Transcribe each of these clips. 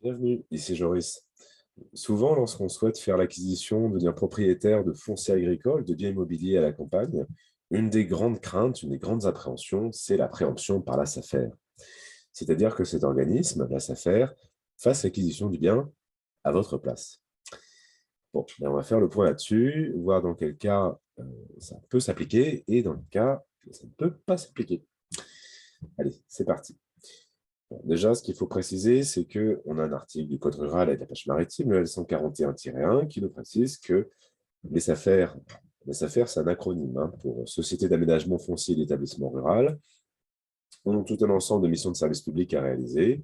Bienvenue, ici Joris. Souvent, lorsqu'on souhaite faire l'acquisition, devenir propriétaire de fonciers agricoles, de biens immobiliers à la campagne, une des grandes craintes, une des grandes appréhensions, c'est la préemption par la SAFER. C'est-à-dire que cet organisme, la SAFER, fasse l'acquisition du bien à votre place. Bon, on va faire le point là-dessus, voir dans quel cas ça peut s'appliquer et dans quel cas ça ne peut pas s'appliquer. Allez, c'est parti. Bon, déjà, ce qu'il faut préciser, c'est qu'on a un article du Code rural et de la pêche maritime, le L141-1, qui nous précise que les SAFER, les SAFER, c'est un acronyme pour Société d'aménagement foncier et d'établissement rural, ont tout un ensemble de missions de service public à réaliser.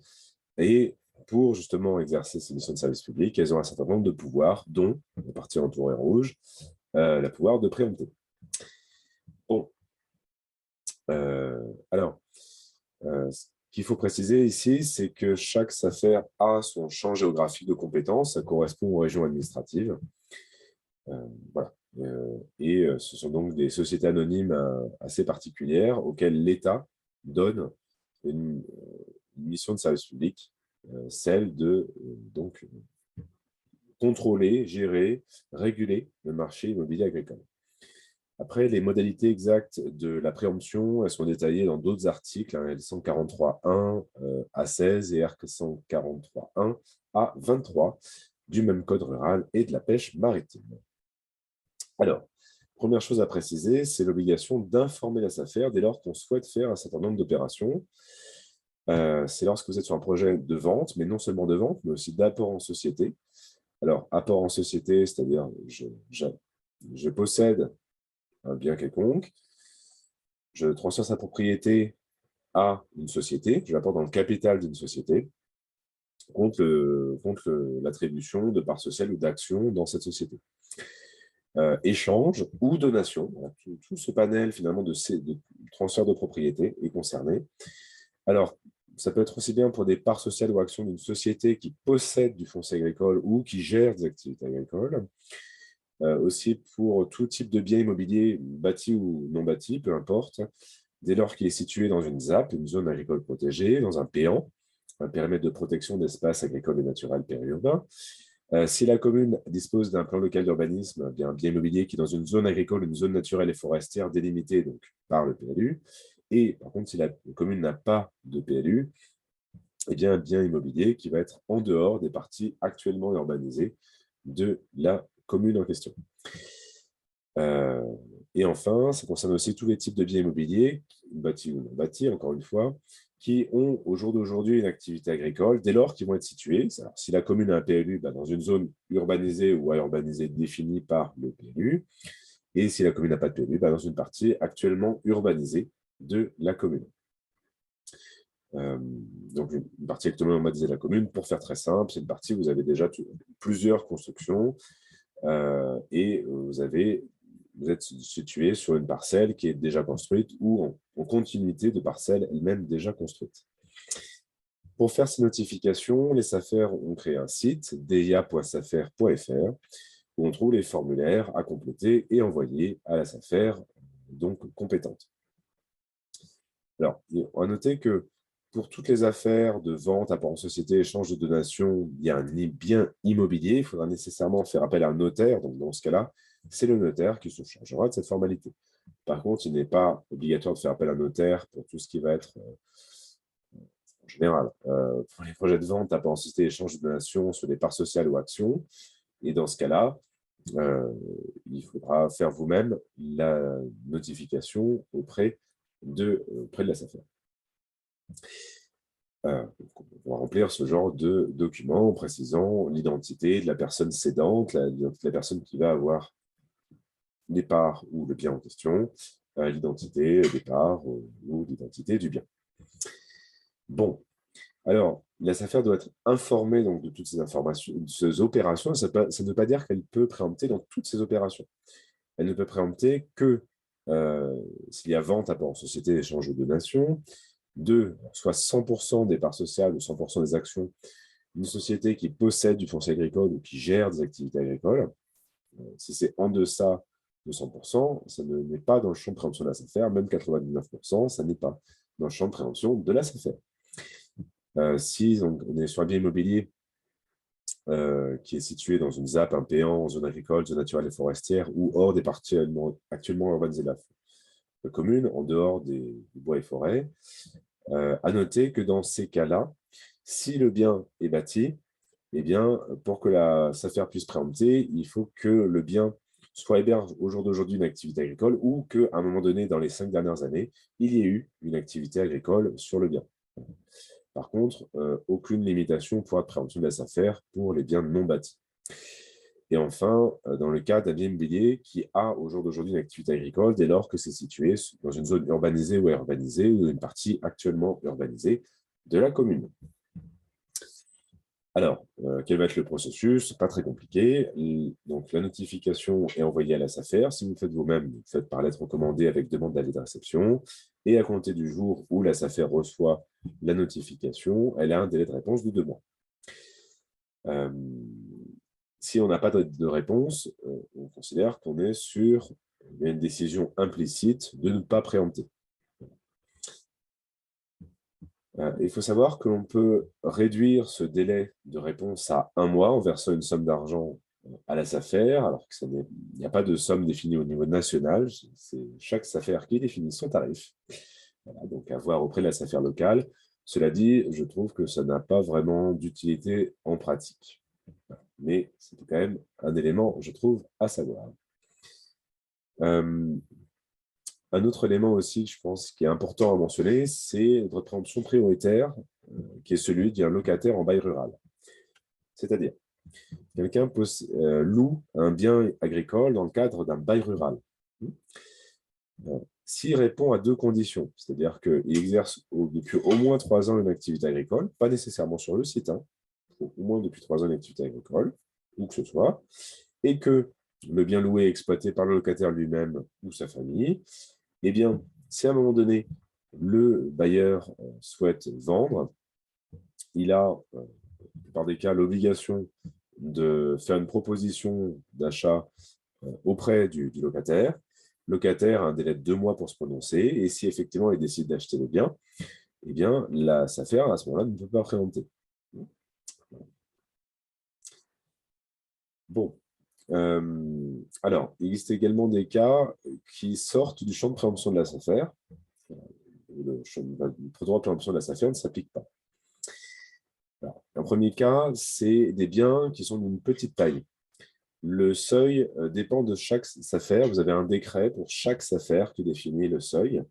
Et pour justement exercer ces missions de service public, elles ont un certain nombre de pouvoirs, dont, à partir en tour et rouge, le pouvoir de préempter. Bon, alors, ce qu'il faut préciser ici, c'est que chaque SAFER a son champ géographique de compétences, ça correspond aux régions administratives. Voilà. Ce sont donc des sociétés anonymes assez particulières auxquelles l'État donne une mission de service public, celle de donc contrôler, gérer, réguler le marché immobilier agricole. Après, les modalités exactes de la préemption, elles sont détaillées dans d'autres articles, L143.1 à 16 et R143.1 à 23 du même code rural et de la pêche maritime. Alors, première chose à préciser, c'est l'obligation d'informer la SAFER dès lors qu'on souhaite faire un certain nombre d'opérations. C'est lorsque vous êtes sur un projet de vente, mais non seulement de vente, mais aussi d'apport en société. Alors, apport en société, c'est-à-dire je possède un bien quelconque, je transfère sa propriété à une société, je l'apporte dans le capital d'une société, contre l'attribution de parts sociales ou d'actions dans cette société. Échange ou donation, voilà, tout ce panel finalement de transfert de propriété est concerné. Alors, ça peut être aussi bien pour des parts sociales ou actions d'une société qui possède du foncier agricole ou qui gère des activités agricoles. Aussi pour tout type de bien immobilier, bâti ou non bâti, peu importe, dès lors qu'il est situé dans une ZAP, une zone agricole protégée, dans un PAN, un périmètre de protection d'espaces agricoles et naturels périurbains. Si la commune dispose d'un plan local d'urbanisme, un bien immobilier qui est dans une zone agricole, une zone naturelle et forestière délimitée donc, par le PLU, et par contre, si la commune n'a pas de PLU, eh bien, un bien immobilier qui va être en dehors des parties actuellement urbanisées de la commune en question. Et enfin, ça concerne aussi tous les types de biens immobiliers, bâtis ou non bâtis, encore une fois, qui ont au jour d'aujourd'hui une activité agricole, dès lors qu'ils vont être situés. Alors, si la commune a un PLU, dans une zone urbanisée ou à urbaniser définie par le PLU, et si la commune n'a pas de PLU, dans une partie actuellement urbanisée de la commune. Donc, une partie actuellement urbanisée de la commune, pour faire très simple, c'est une partie où vous avez déjà plusieurs constructions et vous êtes situé sur une parcelle qui est déjà construite ou en continuité de parcelles elles-mêmes déjà construites. Pour faire ces notifications, les SAFER ont créé un site, deia.safer.fr, où on trouve les formulaires à compléter et envoyer à la SAFER, donc compétente. Alors, on va noter que pour toutes les affaires de vente, apport en société, échange de donations, il y a un bien immobilier, il faudra nécessairement faire appel à un notaire. Donc, dans ce cas-là, c'est le notaire qui se chargera de cette formalité. Par contre, il n'est pas obligatoire de faire appel à un notaire pour tout ce qui va être, en général, pour les projets de vente, apport en société, échange de donations sur des parts sociales ou actions. Et dans ce cas-là, il faudra faire vous-même la notification auprès de la SAFER. On va remplir ce genre de document en précisant l'identité de la personne cédante, la personne qui va avoir les parts ou le bien en question, l'identité des parts ou l'identité du bien. Bon, alors, la SAFER doit être informée donc, de toutes ces informations, de ces opérations. Ça ne veut pas dire qu'elle peut préempter dans toutes ces opérations. Elle ne peut préempter que s'il y a vente, apport en société, échange de donations, soit 100% des parts sociales ou 100% des actions d'une société qui possède du foncier agricole ou qui gère des activités agricoles. Si c'est en deçà de 100%, ça n'est pas dans le champ de préemption de la SAFER, même 99%, ça n'est pas dans le champ de préemption de la SAFER. Si on est sur un bien immobilier qui est situé dans une ZAP, un péant, en zone agricole, zone naturelle et forestière, ou hors des parties actuellement urbanisées de la commune, en dehors des bois et forêts. À noter que dans ces cas-là, si le bien est bâti, eh bien, pour que la SAFER puisse préempter, il faut que le bien soit héberge au jour d'aujourd'hui une activité agricole ou qu'à un moment donné, dans les 5 dernières années, il y ait eu une activité agricole sur le bien. Par contre, aucune limitation pour la préemption de la SAFER pour les biens non bâtis. Et enfin, dans le cas d'un bien immobilier qui a au jour d'aujourd'hui une activité agricole dès lors que c'est situé dans une zone urbanisée ou urbanisée ou une partie actuellement urbanisée de la commune. Alors, quel va être le processus? Pas très compliqué. Donc, la notification est envoyée à la SAFER. Si vous le faites vous-même, vous le faites par lettre recommandée avec demande d'avis de réception. Et à compter du jour où la SAFER reçoit la notification, elle a un délai de réponse de 2 mois. Si on n'a pas de réponse, on considère qu'on est sur une décision implicite de ne pas préempter. Il faut savoir que l'on peut réduire ce délai de réponse à 1 mois en versant une somme d'argent à la SAFER, alors qu'il n'y a pas de somme définie au niveau national. C'est chaque SAFER qui définit son tarif. Voilà, donc à voir auprès de la SAFER locale. Cela dit, je trouve que ça n'a pas vraiment d'utilité en pratique. Mais c'est quand même un élément, je trouve, à savoir. Un autre élément aussi, je pense, qui est important à mentionner, c'est votre préemption prioritaire, qui est celui d'un locataire en bail rural. C'est-à-dire, quelqu'un loue un bien agricole dans le cadre d'un bail rural. S'il répond à 2 conditions, c'est-à-dire qu'il exerce depuis au moins 3 ans une activité agricole, pas nécessairement sur le site, au moins depuis 3 ans une activité agricole, où que ce soit, et que le bien loué est exploité par le locataire lui-même ou sa famille, eh bien, si à un moment donné, le bailleur souhaite vendre, il a, par des cas, l'obligation de faire une proposition d'achat auprès du locataire. Le locataire a un délai de 2 mois pour se prononcer, et si effectivement il décide d'acheter le bien, eh bien, la SAFER, à ce moment-là, ne peut pas préempter. Bon. Alors, il existe également des cas qui sortent du champ de préemption de la SAFER. Le droit de préemption de la SAFER ne s'applique pas. Alors, un premier cas, c'est des biens qui sont d'une petite taille. Le seuil dépend de chaque SAFER. Vous avez un décret pour chaque SAFER qui définit le seuil.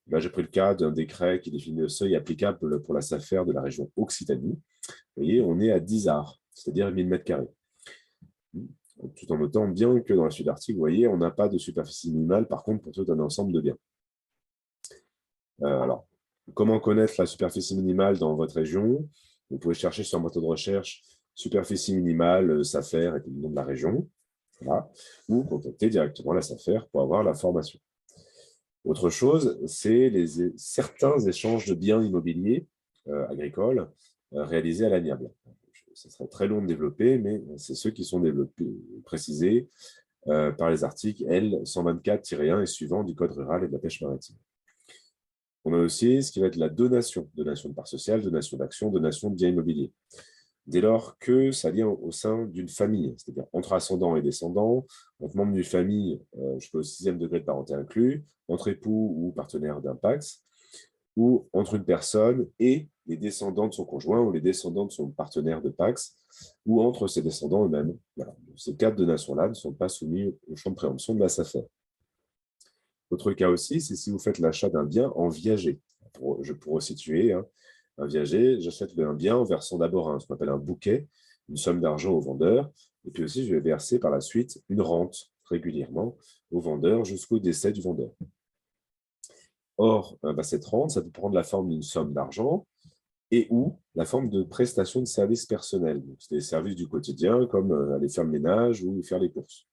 Là, j'ai pris le cas d'un décret qui définit le seuil applicable pour la SAFER de la région Occitanie. Vous voyez, on est à 10 arts, c'est-à-dire 1000 m². Tout en notant bien que dans la suite de l'article, vous voyez, on n'a pas de superficie minimale, par contre, pour tout un ensemble de biens. Alors, comment connaître la superficie minimale dans votre région? Vous pouvez chercher sur un moteur de recherche superficie minimale, SAFER et le nom de la région, voilà, ou contacter directement la SAFER pour avoir l'information. Autre chose, c'est certains échanges de biens immobiliers agricoles réalisés à l'amiable. Ça serait très long de développer, mais c'est ceux qui sont précisés par les articles L 124-1 et suivants du Code rural et de la pêche maritime. On a aussi ce qui va être la donation de parts sociales, donation d'actions, donation de biens immobiliers. Dès lors que ça vient au sein d'une famille, c'est-à-dire entre ascendants et descendants, entre membres d'une famille, jusqu'au 6e degré de parenté inclus, entre époux ou partenaires d'un PACS, ou entre une personne et les descendants de son conjoint ou les descendants de son partenaire de PACS, ou entre ses descendants eux-mêmes. Voilà. Ces 4 donations-là ne sont pas soumis au champ de préemption de la SAFER. Autre cas aussi, c'est si vous faites l'achat d'un bien en viager. Pour resituer, un viager, j'achète un bien en versant d'abord ce qu'on appelle un bouquet, une somme d'argent au vendeur, et puis aussi je vais verser par la suite une rente régulièrement au vendeur jusqu'au décès du vendeur. Or, cette rente, ça peut prendre la forme d'une somme d'argent et ou la forme de prestations de services personnels. C'est des services du quotidien comme aller faire le ménage ou faire les courses.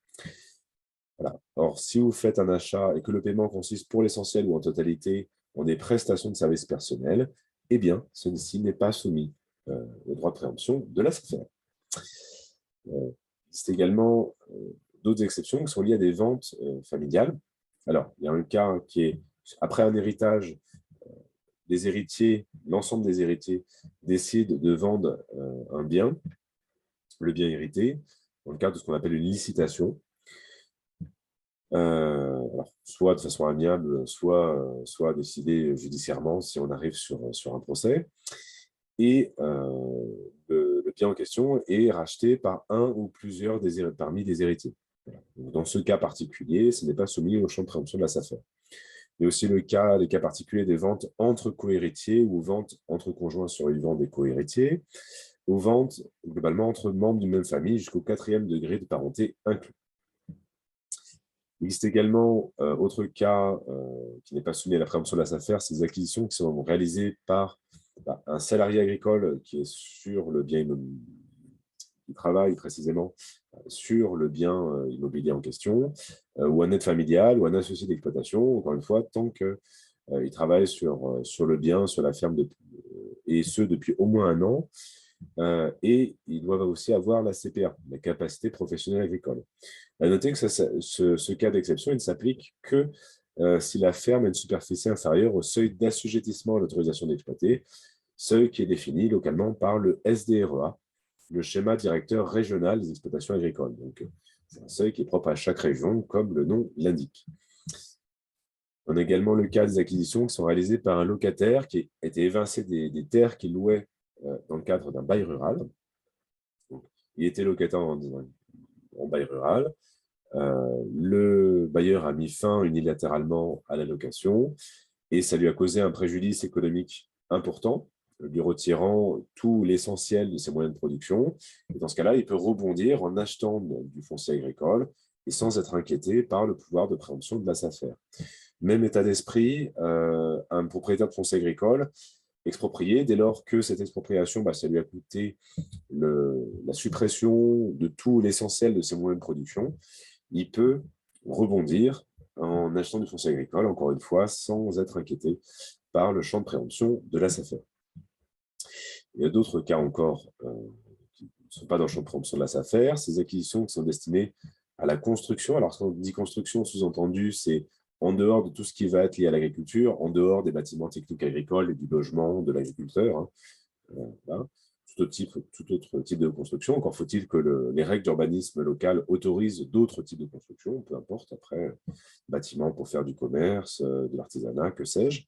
Voilà. Or, si vous faites un achat et que le paiement consiste pour l'essentiel ou en totalité en des prestations de services personnels, eh bien, celui-ci n'est pas soumis au droit de préemption de la SAFER. C'est également d'autres exceptions qui sont liées à des ventes familiales. Alors, il y a un cas qui est, après un héritage, les héritiers, l'ensemble des héritiers décident de vendre un bien le bien hérité dans le cadre de ce qu'on appelle une licitation, alors, soit de façon amiable, soit décidé judiciairement si on arrive sur un procès. Et le bien en question est racheté par un ou plusieurs parmi des héritiers. Voilà. Donc, dans ce cas particulier, ce n'est pas soumis au champ de préemption de la SAFER. Il y a aussi les cas particuliers des ventes entre cohéritiers ou ventes entre conjoints survivants des cohéritiers, ou ventes globalement entre membres d'une même famille jusqu'au 4e degré de parenté inclus. Il existe également autre cas qui n'est pas soumis à la préemption de la SAFER, c'est des acquisitions qui sont réalisées par un salarié agricole qui est sur le bien qui travaille précisément sur le bien immobilier en question, ou un aide familial, ou un associé d'exploitation, encore une fois, tant qu'il travaille sur le bien, sur la ferme, et ce, depuis au moins un an, et ils doivent aussi avoir la CPA, la capacité professionnelle agricole. À noter que ce cas d'exception, il ne s'applique que si la ferme a une superficie inférieure au seuil d'assujettissement à l'autorisation d'exploiter, seuil qui est défini localement par le SDREA, le schéma directeur régional des exploitations agricoles. Donc, c'est un seuil qui est propre à chaque région, comme le nom l'indique. On a également le cas des acquisitions qui sont réalisées par un locataire qui a été évincé des terres qu'il louait dans le cadre d'un bail rural. Donc, il était locataire en bail rural. Le bailleur a mis fin unilatéralement à la location et ça lui a causé un préjudice économique important, lui retirant tout l'essentiel de ses moyens de production. Et dans ce cas-là, il peut rebondir en achetant du foncier agricole et sans être inquiété par le pouvoir de préemption de la SAFER. Même état d'esprit, un propriétaire de foncier agricole exproprié, dès lors que cette expropriation, ça lui a coûté la suppression de tout l'essentiel de ses moyens de production, il peut rebondir en achetant du foncier agricole, encore une fois, sans être inquiété par le champ de préemption de la SAFER. Il y a d'autres cas encore qui ne sont pas dans le champ de préemption de la SAFER, ces acquisitions qui sont destinées à la construction. Alors, quand on dit construction, sous-entendu, c'est en dehors de tout ce qui va être lié à l'agriculture, en dehors des bâtiments techniques agricoles et du logement de l'agriculteur. Voilà. Tout autre type de construction. Encore faut-il que les règles d'urbanisme local autorisent d'autres types de construction, peu importe, après, bâtiments pour faire du commerce, de l'artisanat, que sais-je.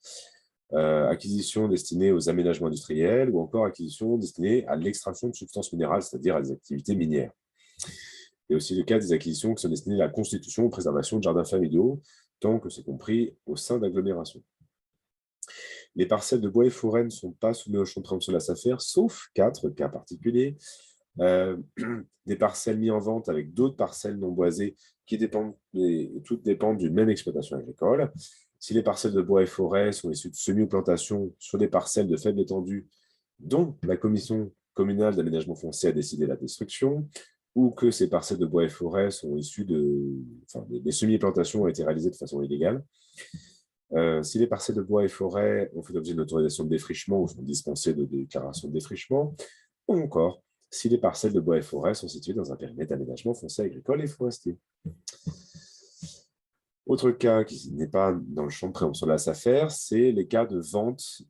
Acquisition destinée aux aménagements industriels ou encore acquisition destinée à l'extraction de substances minérales, c'est-à-dire à des activités minières. Il y a aussi le cas des acquisitions qui sont destinées à la constitution ou préservation de jardins familiaux, tant que c'est compris au sein d'agglomérations. Les parcelles de bois et forêt ne sont pas soumises au champ de préemption de la SAFER, sauf 4 cas particuliers. Des parcelles mises en vente avec d'autres parcelles non boisées qui toutes dépendent d'une même exploitation agricole. Si les parcelles de bois et forêt sont issues de semis-plantations sur des parcelles de faible étendue dont la commission communale d'aménagement foncier a décidé la destruction, ou que ces parcelles de bois et forêt sont issues des semis-plantations ont été réalisées de façon illégale. Si les parcelles de bois et forêt ont fait l'objet d'une autorisation de défrichement ou sont dispensées de déclaration de défrichement, ou encore si les parcelles de bois et forêt sont situées dans un périmètre d'aménagement foncier agricole et forestier. Autre cas qui n'est pas dans le champ de préemption de la SAFER, c'est les cas de vente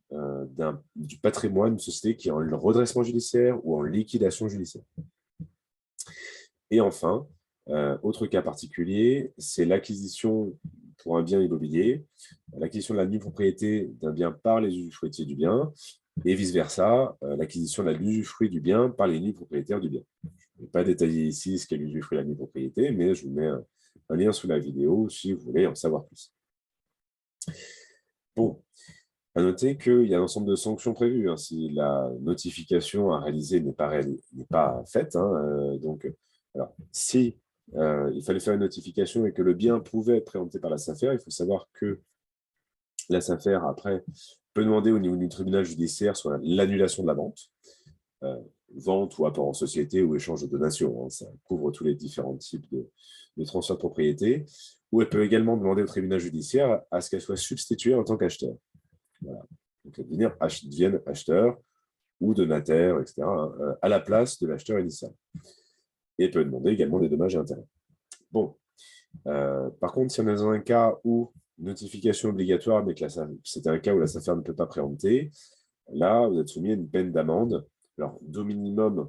du patrimoine d'une société qui est en redressement judiciaire ou en liquidation judiciaire. Et enfin, autre cas particulier, c'est l'acquisition pour un bien immobilier, l'acquisition de la nue propriété d'un bien par les usufruitiers du bien, et vice-versa, l'acquisition de la l'usufruit du bien par les nus propriétaires du bien. Je ne vais pas détailler ici ce qu'est l'usufruit de la nue propriété, mais je vous mets un lien sous la vidéo si vous voulez en savoir plus. Bon, à noter qu'il y a un ensemble de sanctions prévues si la notification à réaliser n'est pas faite. Donc, alors, si il fallait faire une notification et que le bien pouvait être préempté par la SAFER, il faut savoir que la SAFER, après, peut demander au niveau du tribunal judiciaire soit l'annulation de la vente, vente ou apport en société ou échange de donation. Ça couvre tous les différents types de transfert de propriété. Ou elle peut également demander au tribunal judiciaire à ce qu'elle soit substituée en tant qu'acheteur. Voilà. Donc, elle devienne acheteur ou donataire, etc., à la place de l'acheteur initial. Et peut demander également des dommages et intérêts. Bon. Par contre, si on est dans un cas où notification obligatoire, mais que c'est un cas où la SAFER ne peut pas préempter, là, vous êtes soumis à une peine d'amende. Alors, d'au minimum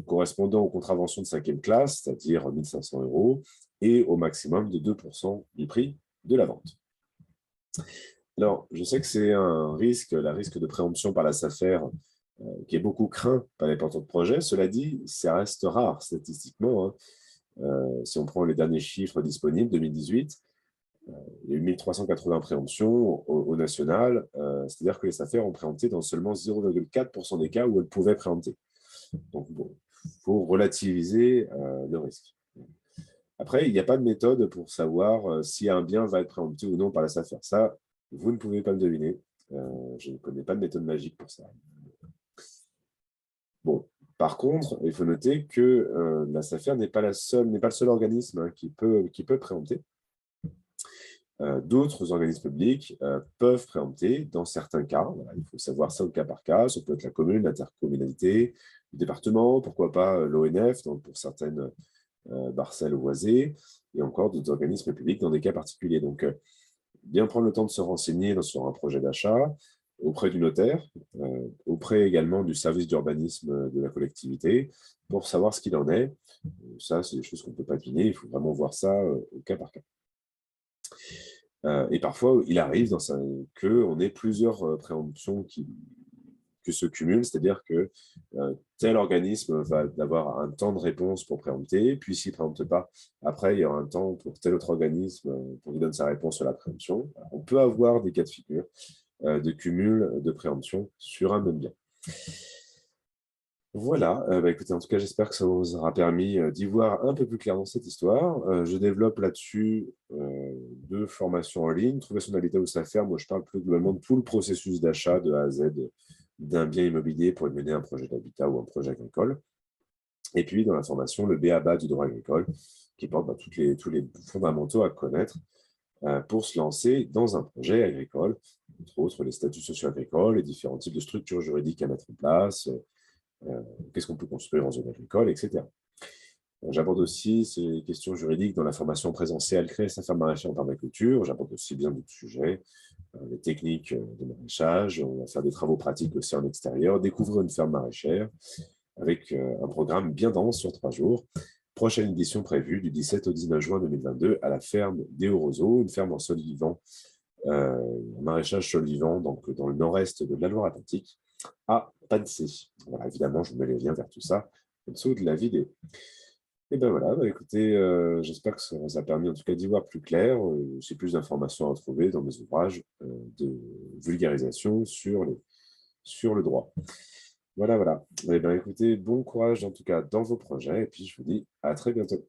correspondant aux contraventions de 5e classe, c'est-à-dire 1 500 €, et au maximum de 2% du prix de la vente. Alors, je sais que c'est un risque, la risque de préemption par la SAFER, qui est beaucoup craint par les porteurs de projets. Cela dit, ça reste rare statistiquement, hein. Si on prend les derniers chiffres disponibles, 2018, il y a eu 1 380 préemptions au national, c'est-à-dire que les SAFER ont préempté dans seulement 0,4% des cas où elles pouvaient préempter. Donc bon, il faut relativiser le risque. Après, il n'y a pas de méthode pour savoir si un bien va être préempté ou non par la SAFER. Ça, vous ne pouvez pas le deviner. Je ne connais pas de méthode magique pour ça. Bon, par contre, il faut noter que la SAFER n'est pas le seul organisme, hein, qui peut préempter. D'autres organismes publics peuvent préempter dans certains cas. Voilà, il faut savoir ça au cas par cas. Ça peut être la commune, l'intercommunalité, le département, pourquoi pas l'ONF pour certaines parcelles boisées, et encore d'autres organismes publics dans des cas particuliers. Donc, bien prendre le temps de se renseigner sur un projet d'achat auprès du notaire, auprès également du service d'urbanisme de la collectivité, pour savoir ce qu'il en est. Ça, c'est des choses qu'on ne peut pas deviner. Il faut vraiment voir ça au cas par cas. Et parfois, il arrive qu'on ait plusieurs préemptions qui se cumulent, c'est-à-dire que tel organisme va avoir un temps de réponse pour préempter, puis s'il ne préempte pas, après, il y aura un temps pour tel autre organisme pour qu'il donne sa réponse sur la préemption. Alors, on peut avoir des cas de figure de cumul de préemption sur un même bien. Voilà, écoutez, en tout cas, j'espère que ça vous aura permis d'y voir un peu plus clair dans cette histoire. Je développe là-dessus 2 formations en ligne. Trouver son habitat où ça faire. Moi, je parle plus globalement de tout le processus d'achat de A à Z d'un bien immobilier pour mener un projet d'habitat ou un projet agricole. Et puis, dans la formation, le b.a.-ba du droit agricole, qui porte tous les fondamentaux à connaître pour se lancer dans un projet agricole, entre autres les statuts socio-agricoles, les différents types de structures juridiques à mettre en place, qu'est-ce qu'on peut construire en zone agricole, etc. J'aborde aussi ces questions juridiques dans la formation présentielle Créer sa ferme maraîchère en permaculture. J'aborde aussi bien d'autres sujets, les techniques de maraîchage. On va faire des travaux pratiques aussi en extérieur, découvrir une ferme maraîchère avec un programme bien dense sur 3 jours. Prochaine édition prévue du 17 au 19 juin 2022 à la ferme des Hauts-Roseaux, une ferme en sol vivant, en maraîchage sol vivant, donc dans le nord-est de la Loire-Atlantique, à Pancy. Voilà, évidemment, je vous mets les liens vers tout ça en dessous de la vidéo. Et ben voilà, écoutez, j'espère que ça vous a permis en tout cas d'y voir plus clair. J'ai plus d'informations à trouver dans mes ouvrages de vulgarisation sur le droit. Voilà, voilà. Eh bien, écoutez, bon courage en tout cas dans vos projets, et puis je vous dis à très bientôt.